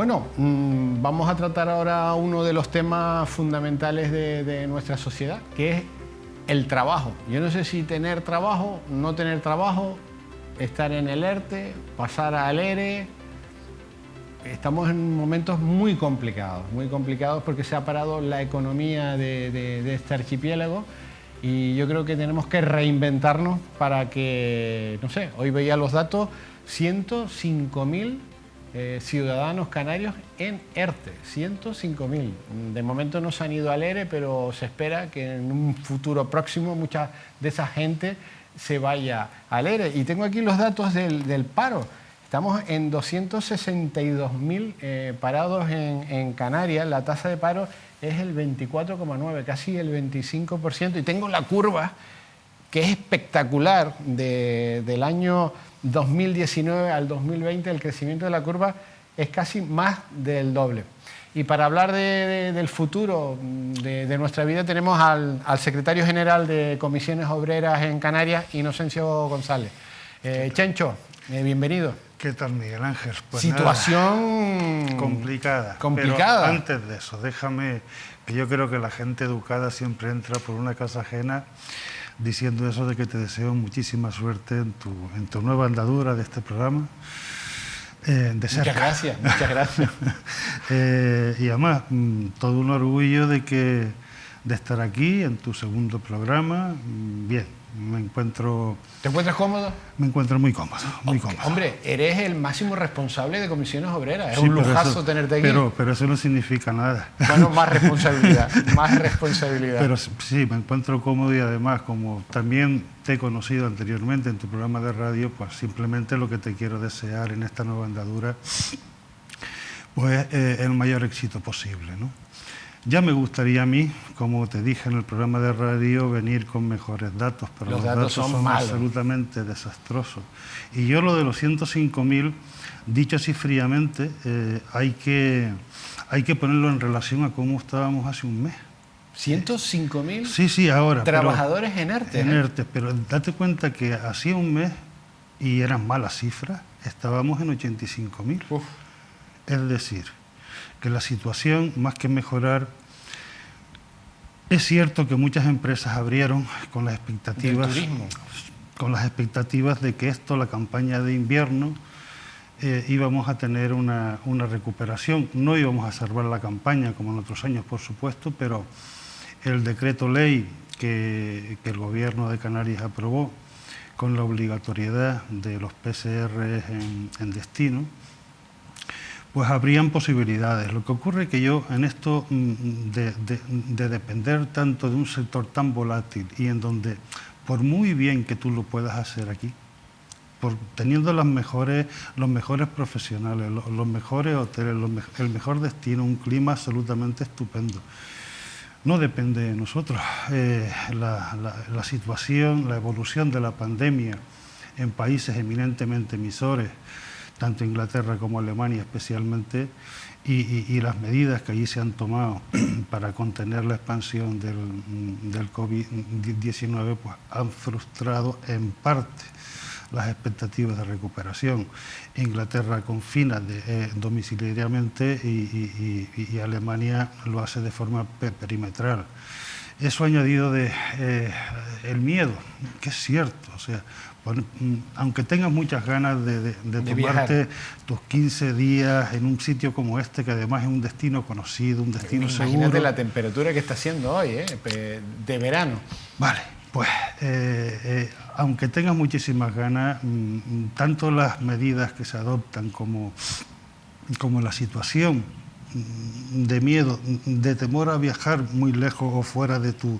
Bueno, vamos a tratar ahora uno de los temas fundamentales de nuestra sociedad, que es el trabajo. Yo no sé si tener trabajo, no tener trabajo, estar en el ERTE, pasar al ERE. Estamos en momentos muy complicados porque se ha parado la economía de este archipiélago y yo creo que tenemos que reinventarnos para que, no sé, hoy veía los datos, 105.000 ciudadanos canarios en ERTE, 105.000. De momento no se han ido al ERE, pero se espera que en un futuro próximo mucha de esa gente se vaya al ERE. Y tengo aquí los datos del paro. Estamos en 262.000 parados en Canarias. La tasa de paro es el 24,9, casi el 25%. Y tengo la curva, que es espectacular, del año 2019 al 2020. El crecimiento de la curva es casi más del doble. Y para hablar del futuro de nuestra vida tenemos al secretario general de Comisiones Obreras en Canarias, Inocencio González. Chencho, bienvenido. ¿Qué tal, Miguel Ángel? Pues situación nada, complicada. Complicada. Pero antes de eso, déjame, que yo creo que la gente educada siempre entra por una casa ajena diciendo eso de que te deseo muchísima suerte en tu nueva andadura de este programa. Muchas gracias. Y además, todo un orgullo de estar aquí en tu segundo programa. Bien, me encuentro... ¿Te encuentras cómodo? Me encuentro muy cómodo, muy cómodo. Hombre, eres el máximo responsable de Comisiones Obreras. Es un lujazo tenerte aquí. Pero eso no significa nada. Bueno, más responsabilidad, más responsabilidad. Pero sí, me encuentro cómodo y además, como también te he conocido anteriormente en tu programa de radio, pues simplemente lo que te quiero desear en esta nueva andadura, pues el mayor éxito posible, ¿no? Ya me gustaría a mí, como te dije en el programa de radio, venir con mejores datos, pero los datos son absolutamente desastrosos. Y yo lo de los 105.000, dicho así fríamente, hay que ponerlo en relación a cómo estábamos hace un mes. ¿105.000? Sí, ahora. Trabajadores en ERTE. En ERTE, pero date cuenta que hacía un mes, y eran malas cifras, estábamos en 85.000. Es decir, que la situación, más que mejorar, es cierto que muchas empresas abrieron con las expectativas de que la campaña de invierno, íbamos a tener una recuperación. No íbamos a salvar la campaña como en otros años, por supuesto, pero el decreto ley que el gobierno de Canarias aprobó con la obligatoriedad de los PCR en destino, pues habrían posibilidades. Lo que ocurre es que yo en esto de depender tanto de un sector tan volátil y en donde, por muy bien que tú lo puedas hacer aquí, teniendo los mejores profesionales, los mejores hoteles, el mejor destino, un clima absolutamente estupendo, no depende de nosotros. La situación, la evolución de la pandemia en países eminentemente emisores, tanto Inglaterra como Alemania especialmente, y las medidas que allí se han tomado para contener la expansión del COVID-19, pues han frustrado en parte las expectativas de recuperación. Inglaterra confina domiciliariamente y Alemania lo hace de forma perimetral. Eso añadido el miedo, que es cierto, o sea, aunque tengas muchas ganas de tomarte tus 15 días en un sitio como este, que además es un destino conocido, un destino seguro. Imagínate la temperatura que está haciendo hoy, de verano. Vale, pues aunque tengas muchísimas ganas, tanto las medidas que se adoptan como la situación de miedo, de temor a viajar muy lejos o fuera de tu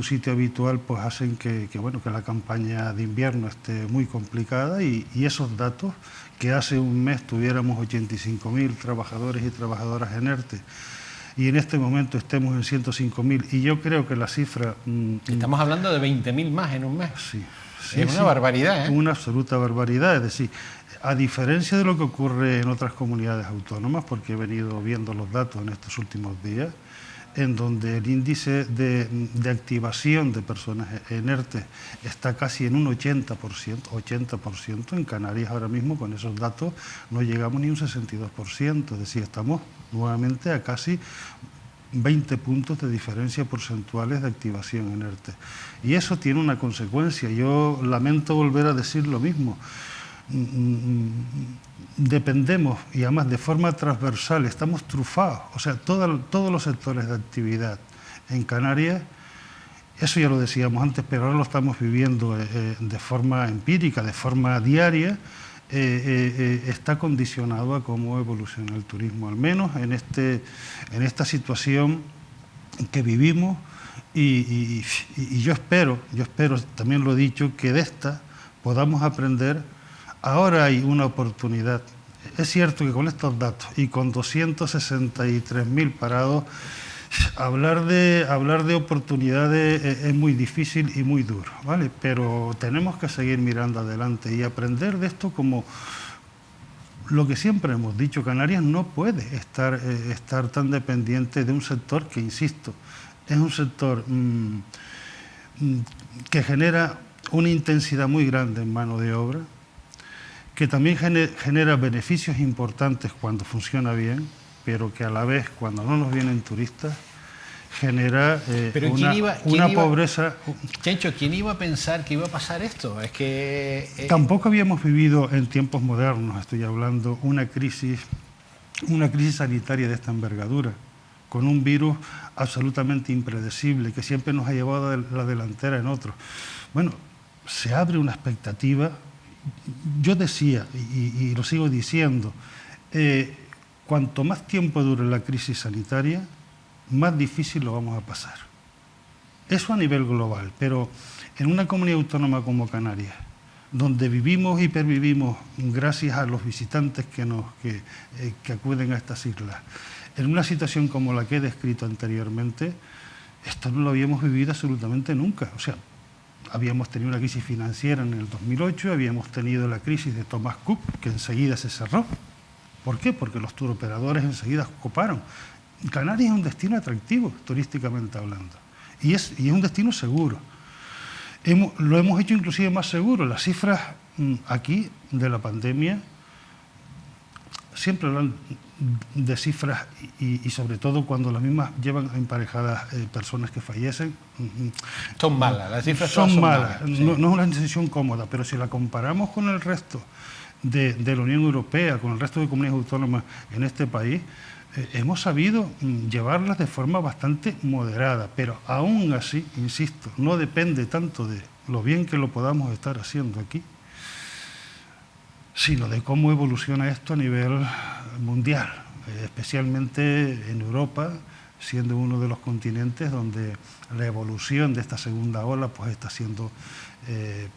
sitio habitual, pues hacen que la campaña de invierno esté muy complicada y esos datos, que hace un mes tuviéramos 85.000 trabajadores y trabajadoras en ERTE y en este momento estemos en 105.000, y yo creo que la cifra... Estamos hablando de 20.000 más en un mes. Sí, es una barbaridad, ¿eh? Una absoluta barbaridad, es decir, a diferencia de lo que ocurre en otras comunidades autónomas, porque he venido viendo los datos en estos últimos días, en donde el índice de activación de personas en ERTE está casi en un 80%, en Canarias ahora mismo con esos datos no llegamos ni un 62%, es decir, estamos nuevamente a casi 20 puntos de diferencia porcentuales de activación en ERTE. Y eso tiene una consecuencia, yo lamento volver a decir lo mismo. Dependemos, y además de forma transversal, estamos trufados, o sea, todos los sectores de actividad en Canarias, eso ya lo decíamos antes, pero ahora lo estamos viviendo de forma empírica, de forma diaria, está condicionado a cómo evoluciona el turismo, al menos en esta situación que vivimos, y yo espero, también lo he dicho, que de esta podamos aprender. Ahora hay una oportunidad. Es cierto que con estos datos y con 263.000 parados, hablar de oportunidades es muy difícil y muy duro, ¿vale? Pero tenemos que seguir mirando adelante y aprender de esto como lo que siempre hemos dicho. Canarias no puede estar tan dependiente de un sector que, insisto, es un sector que genera una intensidad muy grande en mano de obra, que también genera beneficios importantes cuando funciona bien, pero que a la vez, cuando no nos vienen turistas, genera una pobreza. Chencho, ¿quién iba a pensar que iba a pasar esto? Es que tampoco habíamos vivido en tiempos modernos, estoy hablando, una crisis sanitaria de esta envergadura, con un virus absolutamente impredecible, que siempre nos ha llevado a la delantera en otros. Bueno, se abre una expectativa. Yo decía, y lo sigo diciendo, cuanto más tiempo dure la crisis sanitaria, más difícil lo vamos a pasar. Eso a nivel global, pero en una comunidad autónoma como Canarias, donde vivimos y pervivimos gracias a los visitantes que acuden a estas islas, en una situación como la que he descrito anteriormente, esto no lo habíamos vivido absolutamente nunca. O sea, habíamos tenido una crisis financiera en el 2008, habíamos tenido la crisis de Thomas Cook, que enseguida se cerró. ¿Por qué? Porque los turoperadores enseguida coparon. Canarias es un destino atractivo, turísticamente hablando, y es un destino seguro. Lo hemos hecho inclusive más seguro. Las cifras aquí de la pandemia siempre hablan de cifras y sobre todo cuando las mismas llevan emparejadas personas que fallecen. Son malas, las cifras son malas. Sí. No es una decisión cómoda, pero si la comparamos con el resto de la Unión Europea, con el resto de comunidades autónomas en este país, hemos sabido llevarlas de forma bastante moderada, pero aún así, insisto, no depende tanto de lo bien que lo podamos estar haciendo aquí, sino de cómo evoluciona esto a nivel mundial, especialmente en Europa, siendo uno de los continentes donde la evolución de esta segunda ola pues está haciendo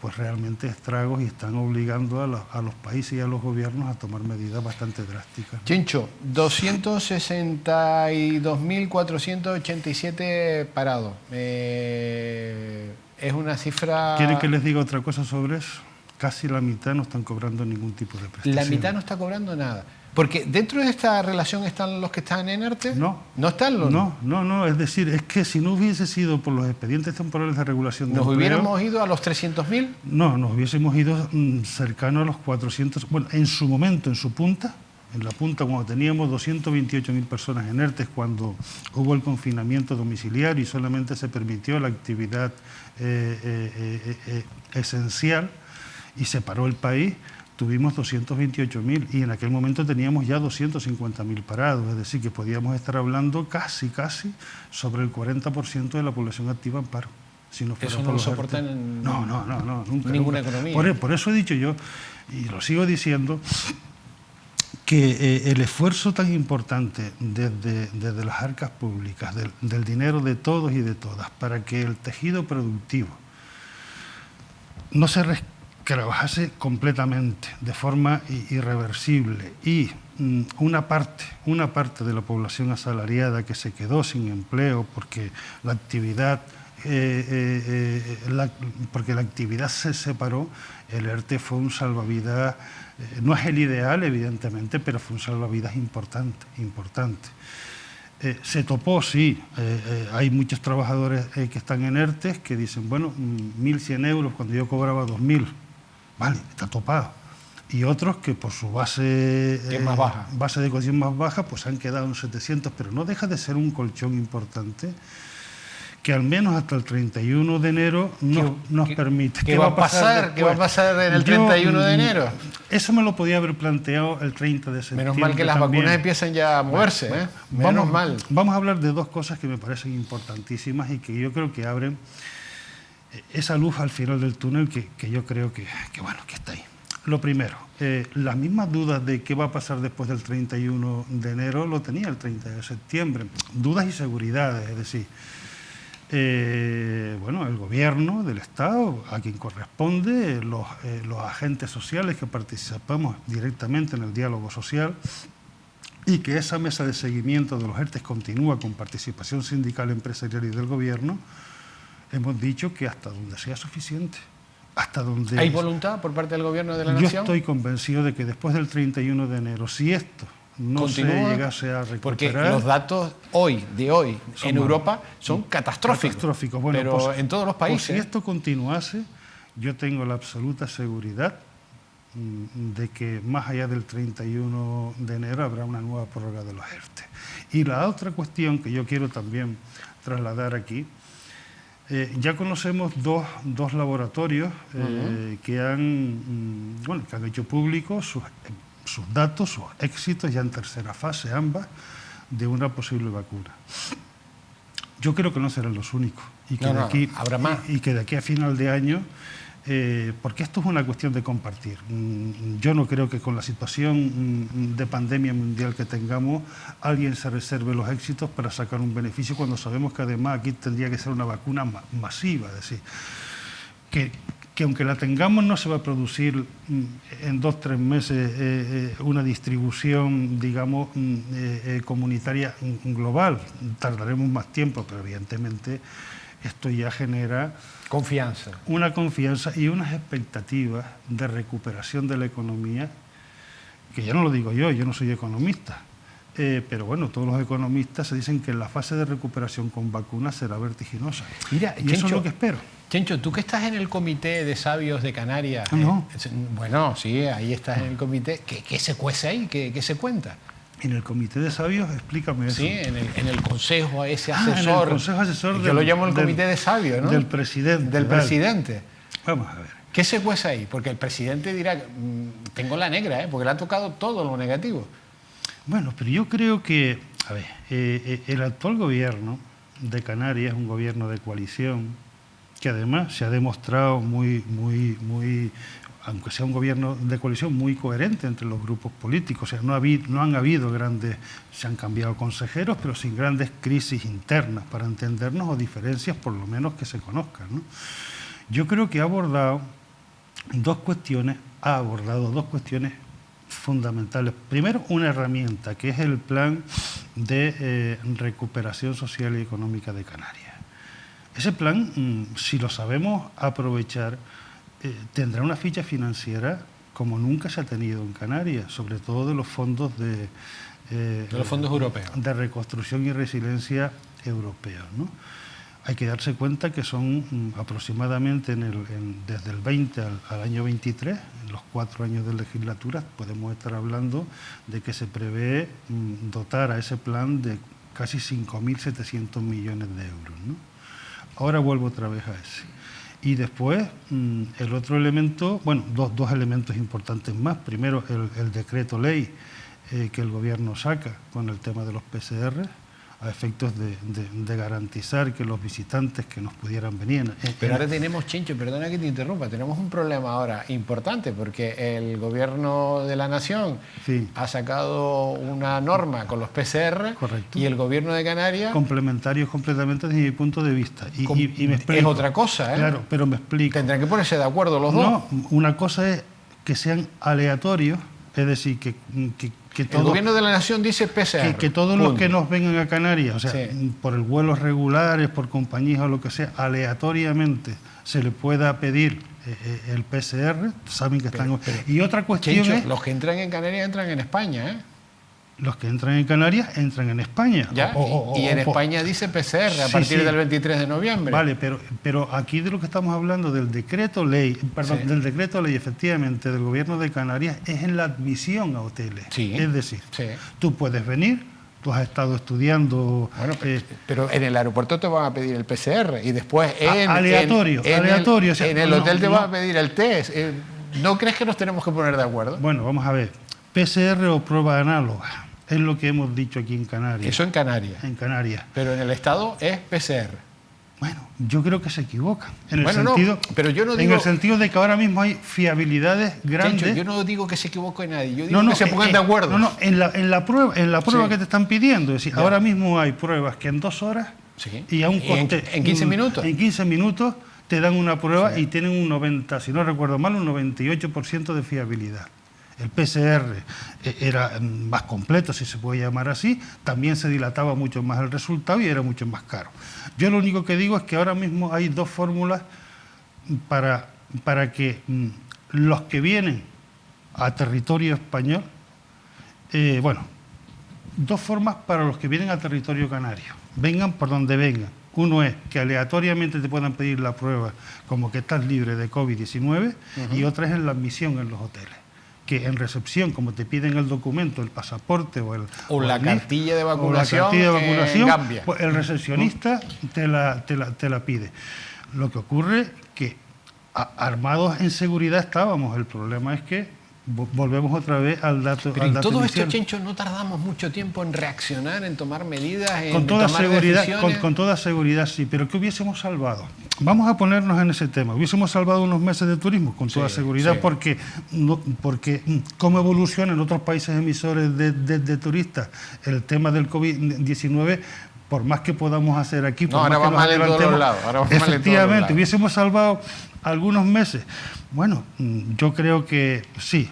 pues realmente estragos y están obligando a los países y a los gobiernos a tomar medidas bastante drásticas. Chencho, 262.487 parados. Es una cifra... ¿Quieren que les diga otra cosa sobre eso? Casi la mitad no están cobrando ningún tipo de prestación. La mitad no está cobrando nada. Porque dentro de esta relación están los que están en ERTE. No. ¿No están los? No. Es decir, es que si no hubiese sido por los expedientes temporales de regulación de ¿Nos empleo, hubiéramos ido a los 300.000? No, nos hubiésemos ido cercano a los 400. Bueno, en su momento, en su punta, en la punta cuando teníamos 228.000 personas en ERTE, cuando hubo el confinamiento domiciliario y solamente se permitió la actividad esencial y se paró el país, tuvimos 228.000 y en aquel momento teníamos ya 250.000 parados, es decir, que podíamos estar hablando casi sobre el 40% de la población activa en paro. Si no fuera eso no lo soportan en ninguna economía. Por eso he dicho yo, y lo sigo diciendo, que el esfuerzo tan importante desde las arcas públicas, del dinero de todos y de todas, para que el tejido productivo no se trabajase completamente, de forma irreversible, y una parte de la población asalariada que se quedó sin empleo porque la actividad se separó, el ERTE fue un salvavidas, no es el ideal evidentemente, pero fue un salvavidas importante. Se topó, sí. Hay muchos trabajadores que están en ERTE que dicen, bueno, 1.100 euros cuando yo cobraba 2.000. Vale, está topado. Y otros que por su base más baja. Base de cotización más baja, pues han quedado en 700, pero no deja de ser un colchón importante que al menos hasta el 31 de enero nos permite. ¿Qué va a pasar? ¿Qué va a pasar en el 31 de enero? Eso me lo podía haber planteado el 30 de septiembre. Menos mal que las también. vacunas empiezan ya a moverse, Bueno, Menos mal. Vamos a hablar de dos cosas que me parecen importantísimas y que yo creo que abren esa luz al final del túnel que yo creo que está ahí. Lo primero, las mismas dudas de qué va a pasar después del 31 de enero lo tenía el 30 de septiembre. Dudas y seguridades, es decir, el gobierno del Estado, a quien corresponde, los agentes sociales que participamos directamente en el diálogo social, y que esa mesa de seguimiento de los ERTE continúa con participación sindical, empresarial y del gobierno, hemos dicho que hasta donde sea suficiente. Hasta donde ¿Hay voluntad por parte del gobierno de la nación? Yo estoy convencido de que después del 31 de enero, si esto no continúa, se llegase a recuperar... Porque los datos de hoy en Europa son catastróficos. Bueno, pero pues, en todos los países. Pues si esto continuase, yo tengo la absoluta seguridad de que más allá del 31 de enero habrá una nueva prórroga de los ERTE. Y la otra cuestión que yo quiero también trasladar aquí, ya conocemos dos laboratorios que han hecho públicos sus datos, sus éxitos, ya en tercera fase ambas, de una posible vacuna. Yo creo que no serán los únicos y que habrá más. Y que de aquí a final de año, porque esto es una cuestión de compartir. Yo no creo que con la situación de pandemia mundial que tengamos, alguien se reserve los éxitos para sacar un beneficio cuando sabemos que además aquí tendría que ser una vacuna masiva, es decir, que aunque la tengamos no se va a producir en 2 o 3 meses una distribución, digamos, comunitaria global. Tardaremos más tiempo, pero evidentemente esto ya genera confianza. Una confianza y unas expectativas de recuperación de la economía, que ya no lo digo yo no soy economista, pero bueno, todos los economistas se dicen que la fase de recuperación con vacunas será vertiginosa. Mira, y eso es lo que espero. Chencho, tú que estás en el comité de sabios de Canarias, no. Bueno, sí, ahí estás en el comité, ¿qué se cuece ahí? ¿Qué se cuenta? En el comité de sabios, explícame eso. Sí, en el consejo ese asesor. En el consejo asesor yo lo llamo el comité de sabios, ¿no? Del presidente. Del presidente. Vamos a ver. ¿Qué se cuece ahí? Porque el presidente dirá, tengo la negra, porque le ha tocado todo lo negativo. Bueno, pero yo creo que, el actual gobierno de Canarias es un gobierno de coalición que además se ha demostrado muy, aunque sea un gobierno de coalición, muy coherente entre los grupos políticos. O sea, no han habido grandes, se han cambiado consejeros, pero sin grandes crisis internas, para entendernos, o diferencias por lo menos que se conozcan, ¿no? Yo creo que ha abordado dos cuestiones fundamentales. Primero, una herramienta, que es el plan de recuperación social y económica de Canarias. Ese plan, si lo sabemos aprovechar, tendrá una ficha financiera como nunca se ha tenido en Canarias, sobre todo de los fondos de los fondos europeos. De reconstrucción y resiliencia europeos, ¿no? Hay que darse cuenta que son aproximadamente desde el 20 al año 23, en los 4 años de legislatura, podemos estar hablando de que se prevé dotar a ese plan de casi 5.700 millones de euros, ¿no? Ahora vuelvo otra vez a ese. Y después, el otro elemento, bueno, dos elementos importantes más. Primero, el decreto ley que el gobierno saca con el tema de los PCR, a efectos de garantizar que los visitantes que nos pudieran venir... Pero ahora tenemos, Chencho, perdona que te interrumpa, tenemos un problema ahora importante, porque el gobierno de la nación ha sacado una norma con los PCR. Correcto. Y el gobierno de Canarias... Complementarios completamente desde mi punto de vista. Y me explico. Es otra cosa, ¿eh? Claro, pero me explico. Tendrán que ponerse de acuerdo los dos. No, una cosa es que sean aleatorios, es decir, que todo, el gobierno de la nación dice PCR. Que todos los que nos vengan a Canarias, o sea, por el vuelos regulares, por compañías o lo que sea, aleatoriamente se le pueda pedir el PCR, saben que están... Y otra cuestión Chencho, es... los que entran en Canarias entran en España, ¿eh? Los que entran en Canarias entran en España. ¿Ya? Y en España dice PCR a partir del 23 de noviembre. Vale, pero aquí de lo que estamos hablando del decreto ley, perdón, del decreto ley efectivamente del Gobierno de Canarias es en la admisión a hoteles. Sí. Es decir, tú puedes venir, tú has estado estudiando... Bueno, pero en el aeropuerto te van a pedir el PCR y después aleatorio. En el hotel te van a pedir el test. ¿No crees que nos tenemos que poner de acuerdo? Bueno, vamos a ver. PCR o prueba análoga. Es lo que hemos dicho aquí en Canarias. Eso en Canarias. En Canarias. Pero en el Estado es PCR. Bueno, yo creo que se equivocan. En el sentido de que ahora mismo hay fiabilidades grandes. Chencho, yo no digo que se equivoque nadie, yo digo que se pongan de acuerdo. En la prueba que te están pidiendo. Es decir, ahora mismo hay pruebas que en 2 horas y a un coste... En 15 minutos. En 15 minutos te dan una prueba y tienen un 90, si no recuerdo mal, un 98% de fiabilidad. El PCR era más completo, si se puede llamar así, también se dilataba mucho más el resultado y era mucho más caro. Yo lo único que digo es que ahora mismo hay 2 fórmulas para que los que vienen a territorio español, 2 formas para los que vienen a territorio canario, vengan por donde vengan. Uno es que aleatoriamente te puedan pedir la prueba como que estás libre de COVID-19 y otra es en la admisión en los hoteles. Que en recepción, como te piden el documento, el pasaporte o la cartilla de vacunación, en Gambia, pues el recepcionista te la pide. Lo que ocurre que armados en seguridad estábamos, el problema es que volvemos otra vez al dato. Pero en todo esto, Chencho, no tardamos mucho tiempo en reaccionar, en tomar medidas, con toda seguridad, con toda seguridad sí, pero ¿qué hubiésemos salvado? Vamos a ponernos en ese tema. Hubiésemos salvado unos meses de turismo, con toda seguridad, porque cómo evoluciona en otros países emisores de turistas el tema del COVID-19, por más que podamos hacer aquí, ahora va mal en todos los lados. Efectivamente, hubiésemos salvado algunos meses. Bueno, yo creo que sí,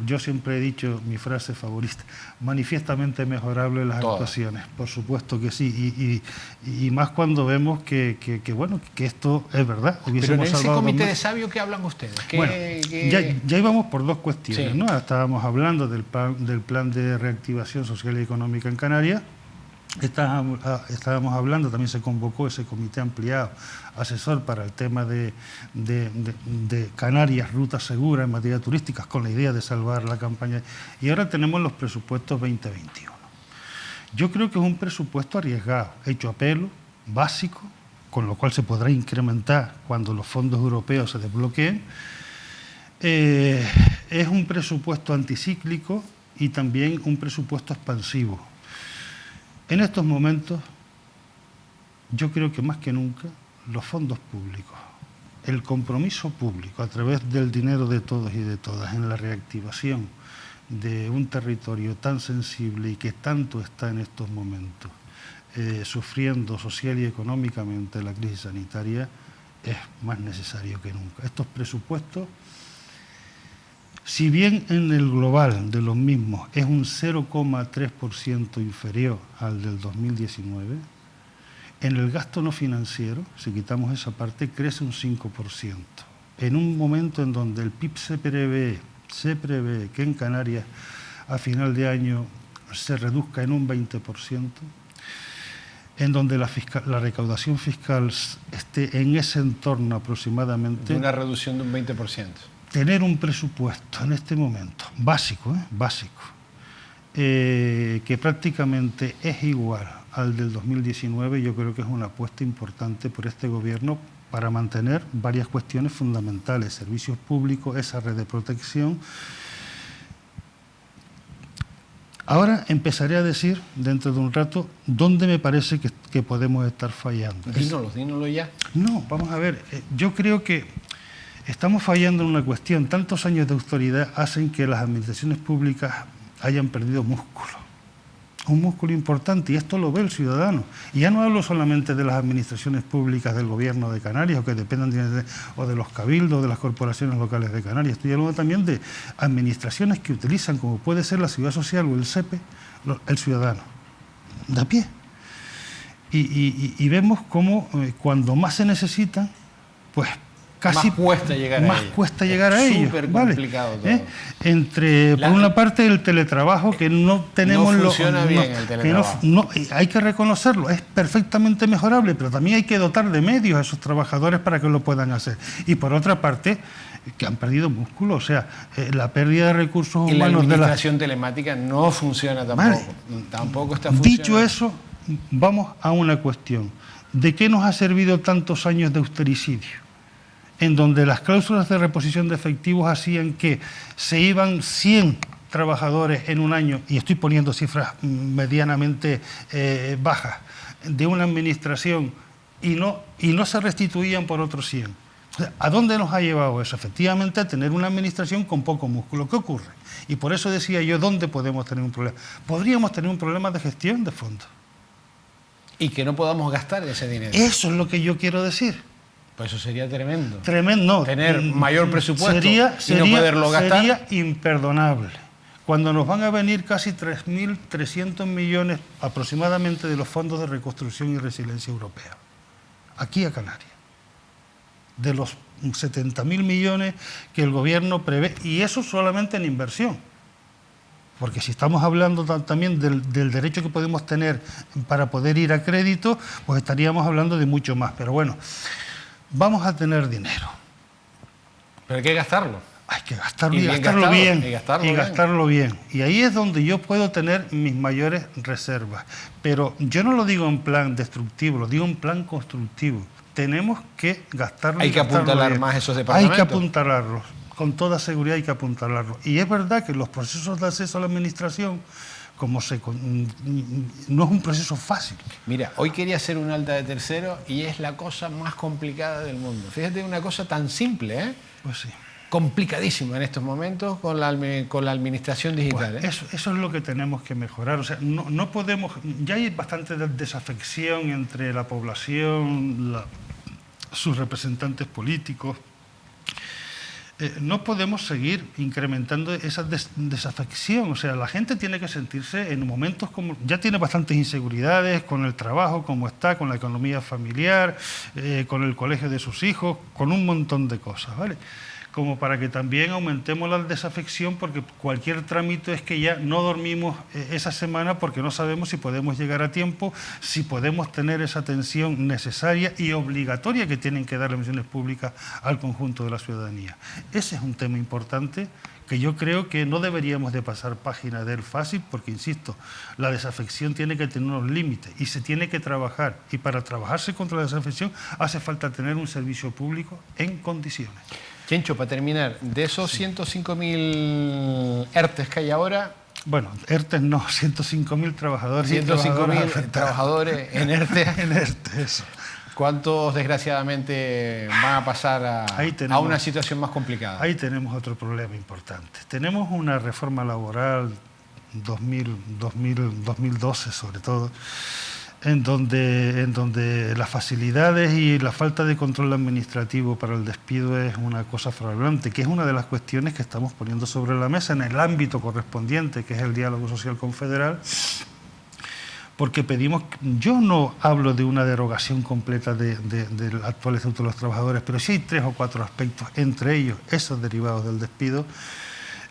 yo siempre he dicho mi frase favorita, manifiestamente mejorable las actuaciones, por supuesto que sí, y más cuando vemos que esto es verdad. Pero en ese comité de sabios, ¿qué hablan ustedes? Bueno, ya íbamos por 2 cuestiones, ¿no? Estábamos hablando del plan de reactivación social y económica en Canarias. Estábamos hablando, también se convocó ese comité ampliado asesor para el tema de Canarias, ruta segura en materia turística, con la idea de salvar la campaña. Y ahora tenemos los presupuestos 2021. Yo creo que es un presupuesto arriesgado, hecho a pelo, básico, con lo cual se podrá incrementar cuando los fondos europeos se desbloqueen. Es un presupuesto anticíclico y también un presupuesto expansivo. En estos momentos, yo creo que más que nunca, los fondos públicos, el compromiso público a través del dinero de todos y de todas en la reactivación de un territorio tan sensible y que tanto está en estos momentos sufriendo social y económicamente la crisis sanitaria, es más necesario que nunca. Estos presupuestos, si bien en el global de los mismos es un 0,3% inferior al del 2019, en el gasto no financiero, si quitamos esa parte, crece un 5%. En un momento en donde el PIB se prevé que en Canarias a final de año se reduzca en un 20%, en donde la recaudación fiscal esté en ese entorno aproximadamente... De una reducción de un 20%. Tener un presupuesto en este momento, básico, que prácticamente es igual al del 2019, yo creo que es una apuesta importante por este gobierno para mantener varias cuestiones fundamentales, servicios públicos, esa red de protección. Ahora empezaré a decir, dentro de un rato, dónde me parece que podemos estar fallando. Dínoslo ya. No, vamos a ver, yo creo que estamos fallando en una cuestión. Tantos años de autoridad hacen que las administraciones públicas hayan perdido músculo. Un músculo importante, y esto lo ve el ciudadano. Y ya no hablo solamente de las administraciones públicas del gobierno de Canarias, o que dependan o de los cabildos, de las corporaciones locales de Canarias. Estoy hablando también de administraciones que utilizan, como puede ser la Seguridad Social o el SEPE, el ciudadano, de a pie. Y vemos cómo cuando más se necesitan, pues casi más cuesta llegar a ellos. Cuesta llegar a ellos. Súper complicado todo. Por una parte, el teletrabajo, que no tenemos... No funciona bien el teletrabajo. Hay que reconocerlo, es perfectamente mejorable, pero también hay que dotar de medios a esos trabajadores para que lo puedan hacer. Y por otra parte, que han perdido músculo, o sea, la pérdida de recursos humanos... Y la administración telemática no funciona tampoco. Vale. Tampoco está funcionando. Dicho eso, vamos a una cuestión. ¿De qué nos ha servido tantos años de austericidio? En donde las cláusulas de reposición de efectivos hacían que se iban 100 trabajadores en un año, y estoy poniendo cifras medianamente bajas, de una administración y no se restituían por otros 100. O sea, ¿a dónde nos ha llevado eso? Efectivamente, a tener una administración con poco músculo. ¿Qué ocurre? Y por eso decía yo, ¿dónde podemos tener un problema? Podríamos tener un problema de gestión de fondos. Y que no podamos gastar ese dinero. Eso es lo que yo quiero decir. Pues eso sería tremendo. Tremendo, no. Tener mayor presupuesto y no poderlo gastar. Sería imperdonable. Cuando nos van a venir casi 3.300 millones aproximadamente de los fondos de reconstrucción y resiliencia europea, aquí a Canarias, de los 70.000 millones que el gobierno prevé, y eso solamente en inversión. Porque si estamos hablando también del derecho que podemos tener para poder ir a crédito, pues estaríamos hablando de mucho más. Pero bueno, vamos a tener dinero. Pero hay que gastarlo. Hay que gastarlo y gastarlo bien. Y gastarlo bien. Y ahí es donde yo puedo tener mis mayores reservas. Pero yo no lo digo en plan destructivo, lo digo en plan constructivo. Tenemos que gastarlo. Hay que apuntalar más esos departamentos. Hay que apuntalarlos. Con toda seguridad hay que apuntalarlos. Y es verdad que los procesos de acceso a la administración, no es un proceso fácil. Mira, hoy quería hacer un alta de tercero y es la cosa más complicada del mundo. Fíjate, una cosa tan simple, ¿eh? Pues sí. Complicadísima en estos momentos con la administración digital. Pues eso es lo que tenemos que mejorar. O sea, no podemos... Ya hay bastante desafección entre la población, sus representantes políticos. No podemos seguir incrementando esa desafección. O sea, la gente tiene que sentirse en momentos como... Ya tiene bastantes inseguridades con el trabajo, como está, con la economía familiar, con el colegio de sus hijos, con un montón de cosas, ¿vale? Como para que también aumentemos la desafección, porque cualquier trámite es que ya no dormimos esa semana porque no sabemos si podemos llegar a tiempo, si podemos tener esa atención necesaria y obligatoria que tienen que dar las administraciones públicas al conjunto de la ciudadanía. Ese es un tema importante que yo creo que no deberíamos de pasar página de él fácil, porque, insisto, la desafección tiene que tener unos límites y se tiene que trabajar. Y para trabajarse contra la desafección hace falta tener un servicio público en condiciones. Chencho, para terminar, de esos 105.000 ERTES que hay ahora... Bueno, ERTES no, 105.000 trabajadores. 105.000 trabajadores en ERTE. En ERTE, eso. ¿Cuántos, desgraciadamente, van a pasar a una situación más complicada? Ahí tenemos otro problema importante. Tenemos una reforma laboral 2012, sobre todo, en donde las facilidades y la falta de control administrativo para el despido es una cosa fraudulenta, que es una de las cuestiones que estamos poniendo sobre la mesa en el ámbito correspondiente, que es el diálogo social confederal, porque pedimos... Yo no hablo de una derogación completa del actual Estatuto de los Trabajadores, pero sí hay 3 o 4 aspectos, entre ellos esos derivados del despido,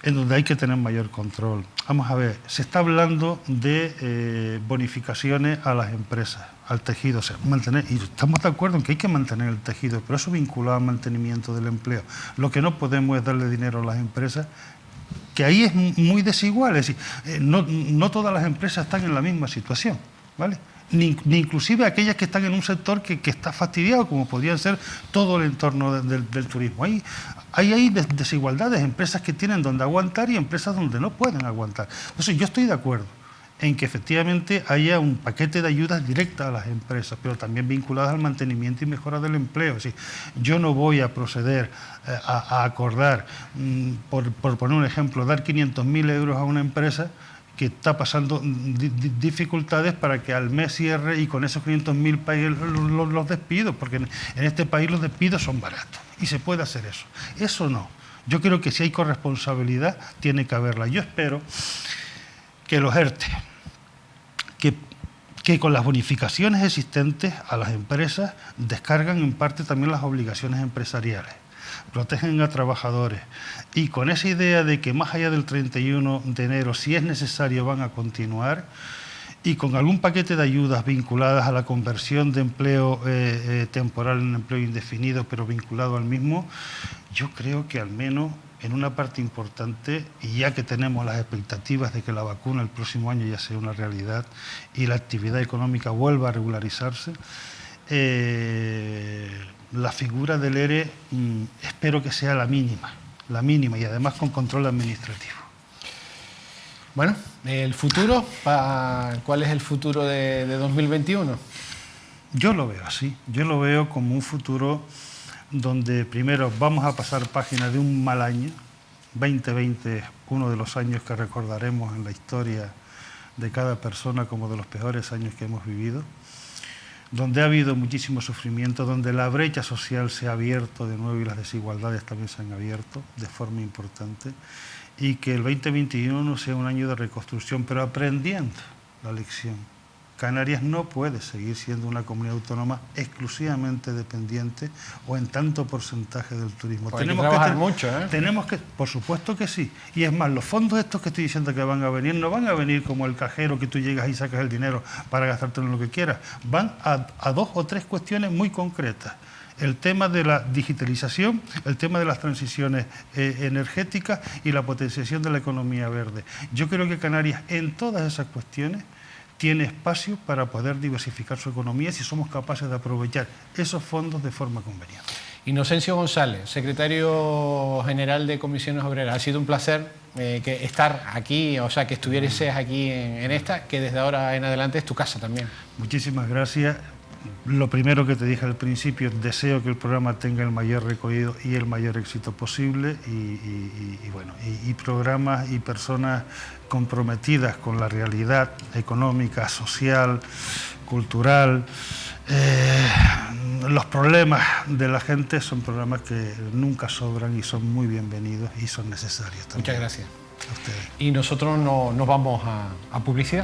en donde hay que tener mayor control. Vamos a ver, se está hablando de bonificaciones a las empresas, al tejido, o sea, mantener, y estamos de acuerdo en que hay que mantener el tejido, pero eso vinculado al mantenimiento del empleo. Lo que no podemos es darle dinero a las empresas, que ahí es muy desigual, es decir, no todas las empresas están en la misma situación, ¿vale? Ni inclusive aquellas que están en un sector que está fastidiado, como podrían ser todo el entorno del turismo. Hay desigualdades, empresas que tienen donde aguantar y empresas donde no pueden aguantar. Entonces yo estoy de acuerdo en que efectivamente haya un paquete de ayudas directas a las empresas, pero también vinculadas al mantenimiento y mejora del empleo. Es decir, yo no voy a proceder a acordar, por poner un ejemplo, dar 500.000 euros a una empresa que está pasando dificultades para que al mes cierre y con esos 500.000 pague los despidos, porque en este país los despidos son baratos y se puede hacer eso. Eso no. Yo creo que si hay corresponsabilidad, tiene que haberla. Yo espero que los ERTE, que que con las bonificaciones existentes a las empresas descargan en parte también las obligaciones empresariales, protegen a trabajadores, y con esa idea de que más allá del 31 de enero, si es necesario, van a continuar, y con algún paquete de ayudas vinculadas a la conversión de empleo temporal en empleo indefinido, pero vinculado al mismo, yo creo que al menos en una parte importante, y ya que tenemos las expectativas de que la vacuna el próximo año ya sea una realidad y la actividad económica vuelva a regularizarse, la figura del ERE espero que sea la mínima y además con control administrativo. Bueno, el futuro, ¿cuál es el futuro de 2021? Yo lo veo así, yo lo veo como un futuro donde primero vamos a pasar página de un mal año. 2020 es uno de los años que recordaremos en la historia de cada persona como de los peores años que hemos vivido, donde ha habido muchísimo sufrimiento, donde la brecha social se ha abierto de nuevo y las desigualdades también se han abierto de forma importante, y que el 2021 sea un año de reconstrucción, pero aprendiendo la lección. Canarias no puede seguir siendo una comunidad autónoma exclusivamente dependiente o en tanto porcentaje del turismo. Pues tenemos que trabajar mucho, ¿eh? Tenemos que, por supuesto que sí. Y es más, los fondos estos que estoy diciendo que van a venir, no van a venir como el cajero que tú llegas y sacas el dinero para gastártelo en lo que quieras. Van a dos o tres cuestiones muy concretas. El tema de la digitalización, el tema de las transiciones energéticas y la potenciación de la economía verde. Yo creo que Canarias en todas esas cuestiones tiene espacio para poder diversificar su economía si somos capaces de aprovechar esos fondos de forma conveniente. Inocencio González, secretario general de Comisiones Obreras, ha sido un placer estar aquí, o sea, que estuvieras aquí en esta, que desde ahora en adelante es tu casa también. Muchísimas gracias. Lo primero que te dije al principio, deseo que el programa tenga el mayor recorrido y el mayor éxito posible y programas y personas comprometidas con la realidad económica, social, cultural. Los problemas de la gente son problemas que nunca sobran y son muy bienvenidos y son necesarios también. Muchas gracias. A ustedes. Y nosotros nos vamos a publicidad.